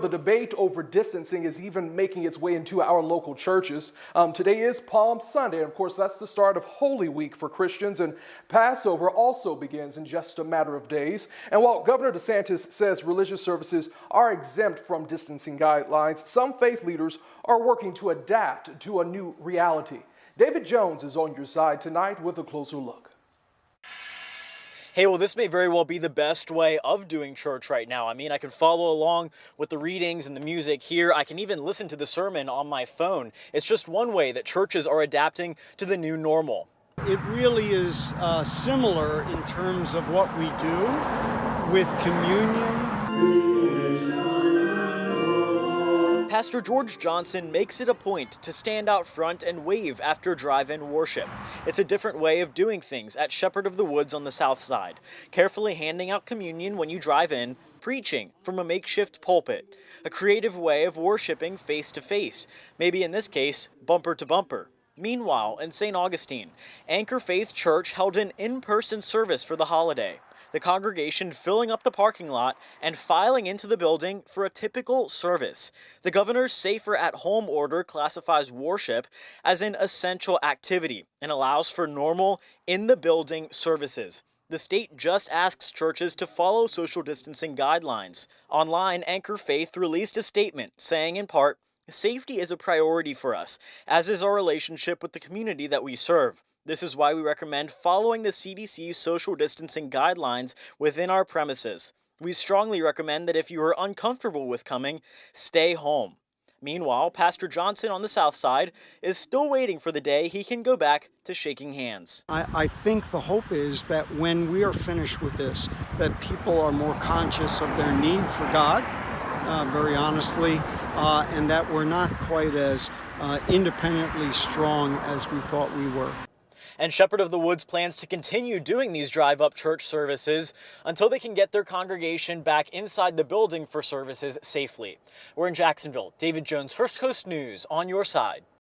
The debate over distancing is even making its way into our local churches. Today is Palm Sunday, and of course that's the start of Holy Week for Christians, and Passover also begins in just a matter of days. And while Governor DeSantis says religious services are exempt from distancing guidelines, some faith leaders are working to adapt to a new reality. David Jones is on your side tonight with a closer look. Hey, well, this may very well be the best way of doing church right now. I mean, I can follow along with the readings and the music here. I can even listen to the sermon on my phone. It's just one way that churches are adapting to the new normal. It really is similar in terms of what we do with communion. Pastor George Johnson makes it a point to stand out front and wave after drive-in worship. It's a different way of doing things at Shepherd of the Woods on the south side, carefully handing out communion when you drive in, preaching from a makeshift pulpit, a creative way of worshiping face to face, maybe in this case, bumper to bumper. Meanwhile, in St. Augustine, Anchor Faith Church held an in-person service for the holiday. The congregation filling up the parking lot and filing into the building for a typical service. The governor's safer at home order classifies worship as an essential activity and allows for normal in the building services. The state just asks churches to follow social distancing guidelines. Online, Anchor Faith released a statement saying in part, "Safety is a priority for us, as is our relationship with the community that we serve. This is why we recommend following the CDC's social distancing guidelines within our premises. We strongly recommend that if you are uncomfortable with coming, stay home." Meanwhile, Pastor Johnson on the south side is still waiting for the day he can go back to shaking hands. I think the hope is that when we are finished with this, that people are more conscious of their need for God, very honestly, and that we're not quite as independently strong as we thought we were. And Shepherd of the Woods plans to continue doing these drive-up church services until they can get their congregation back inside the building for services safely. We're in Jacksonville. David Jones, First Coast News, on your side.